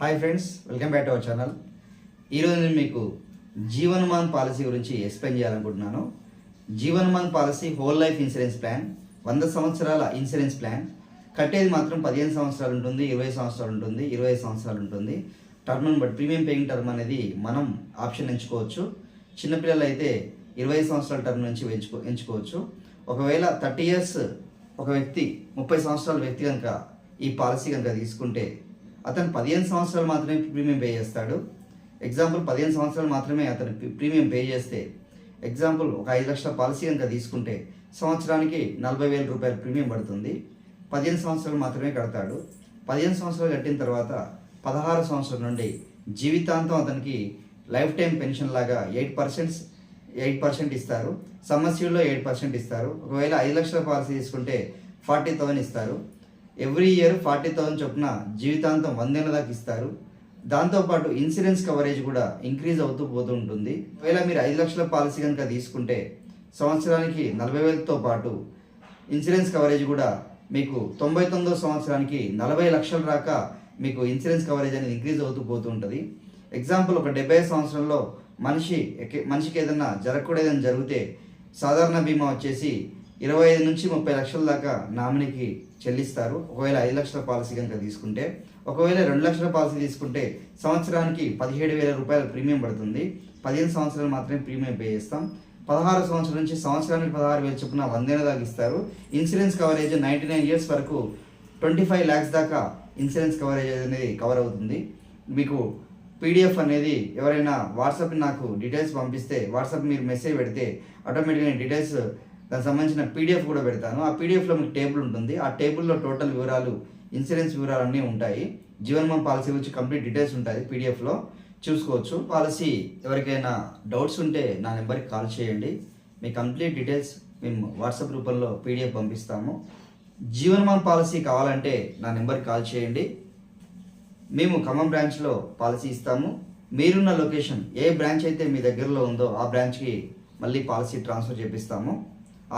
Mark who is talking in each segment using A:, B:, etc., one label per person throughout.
A: Hi friends, welcome back to our channel. ఈరోజు నేను మీకు జీవన్ మాన్ పాలసీ గురించి ఎక్స్ప్లెయిన్ చేయాలనుకుంటున్నాను. Jeevan Maan policy whole life insurance plan, 100 సంవత్సరాల ఇన్సూరెన్స్ ప్లాన్. కట్టేది మాత్రం 15 సంవత్సరాలు ఉంటుంది, 20 సంవత్సరాలు ఉంటుంది, 25 సంవత్సరాలు ఉంటుంది. Term but premium paying term అనేది మనం ఆప్షన్ ఎంచుకోవచ్చు. చిన్నపిల్లలు అయితే 20 సంవత్సరాల టర్మ్ నుంచి ఎంచుకోవచ్చు. ఒకవేళ 30 ఇయర్స్ ఒక వ్యక్తి, 30 సంవత్సరాల వ్యక్తి కనుక ఈ పాలసీ కనుక తీసుకుంటే అతను 15 సంవత్సరాలు మాత్రమే ప్రీమియం పే చేస్తాడు. ఎగ్జాంపుల్ 15 సంవత్సరాలు మాత్రమే అతను ప్రీమియం పే చేస్తే, ఎగ్జాంపుల్ ఒక 5 లక్షల పాలసీ కనుక తీసుకుంటే సంవత్సరానికి 40,000 రూపాయలు ప్రీమియం పడుతుంది. 15 సంవత్సరాలు మాత్రమే కడతాడు. 15 సంవత్సరాలు కట్టిన తర్వాత 16 సంవత్సరాల నుండి జీవితాంతం అతనికి లైఫ్ టైం పెన్షన్ లాగా 8% ఇస్తారు. సమ్మస్యూల్లో 8% ఇస్తారు. ఒకవేళ 5 లక్షల పాలసీ తీసుకుంటే 40,000 ఇస్తారు. ఎవ్రీ ఇయర్ 40,000 చొప్పున జీవితాంతం 100 ఏళ్ళ దాకా ఇస్తారు. దాంతోపాటు ఇన్సూరెన్స్ కవరేజ్ కూడా ఇంక్రీజ్ అవుతూ పోతూ ఉంటుంది. ఒకవేళ మీరు 5 లక్షల పాలసీ కనుక తీసుకుంటే సంవత్సరానికి 40,000తో పాటు ఇన్సూరెన్స్ కవరేజ్ కూడా మీకు 99వ సంవత్సరానికి 40 లక్షల దాకా మీకు ఇన్సూరెన్స్ కవరేజ్ అనేది ఇంక్రీజ్ అవుతూ పోతూ ఉంటుంది. ఎగ్జాంపుల్ ఒక 70 సంవత్సరంలో మనిషికి ఏదైనా జరగకూడదని జరిగితే సాధారణ బీమా వచ్చేసి 25 నుంచి 30 లక్షల దాకా నామినీకి చెల్లిస్తారు. ఒకవేళ 5 లక్షల పాలసీ కనుక తీసుకుంటే, ఒకవేళ 2 లక్షల పాలసీ తీసుకుంటే సంవత్సరానికి 17,000 రూపాయల ప్రీమియం పడుతుంది. 15 సంవత్సరాలు మాత్రమే ప్రీమియం పే చేస్తాం. 16 సంవత్సరాల నుంచి సంవత్సరానికి 16,000 చొప్పున 100 ఏళ్ళ దాకా ఇస్తారు. ఇన్సూరెన్స్ కవరేజ్ 99 ఇయర్స్ వరకు 25 lakhs దాకా ఇన్సూరెన్స్ కవరేజ్ అనేది కవర్ అవుతుంది. మీకు పీడిఎఫ్ అనేది ఎవరైనా వాట్సాప్ నాకు డీటెయిల్స్ పంపిస్తే, వాట్సాప్ మీరు మెసేజ్ పెడితే ఆటోమేటిక్గా డీటెయిల్స్ దానికి సంబంధించిన పీడిఎఫ్ కూడా పెడతాను. ఆ పీడిఎఫ్లో మీకు టేబుల్ ఉంటుంది. ఆ టేబుల్లో టోటల్ వివరాలు, ఇన్సూరెన్స్ వివరాలు అన్నీ ఉంటాయి. జీవన్ మాన్ పాలసీ గురించి కంప్లీట్ డీటెయిల్స్ ఉంటాయి పీడిఎఫ్లో, చూసుకోవచ్చు. పాలసీ ఎవరికైనా డౌట్స్ ఉంటే నా నెంబర్కి కాల్ చేయండి. మీ కంప్లీట్ డీటెయిల్స్ మేము వాట్సాప్ రూపంలో పీడిఎఫ్ పంపిస్తాము. జీవన్ మాన్ పాలసీ కావాలంటే నా నెంబర్కి కాల్ చేయండి. మేము ఖమ్మం బ్రాంచ్లో పాలసీ ఇస్తాము. మీరున్న లొకేషన్ ఏ బ్రాంచ్ అయితే మీ దగ్గరలో ఉందో ఆ బ్రాంచ్కి మళ్ళీ పాలసీ ట్రాన్స్ఫర్ చేపిస్తాము.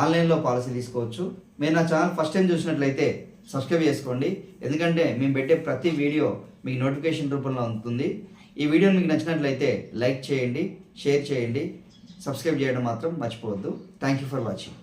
A: ఆన్లైన్లో పాలసీ తీసుకోవచ్చు. మీరు నా ఛానల్ ఫస్ట్ టైం చూసినట్లయితే సబ్స్క్రైబ్ చేసుకోండి. ఎందుకంటే మేము పెట్టే ప్రతి వీడియో మీకు నోటిఫికేషన్ రూపంలో అందుతుంది. ఈ వీడియో మీకు నచ్చినట్లయితే లైక్ చేయండి, షేర్ చేయండి, సబ్స్క్రైబ్ చేయడం మాత్రం మర్చిపోవద్దు. Thank you for watching.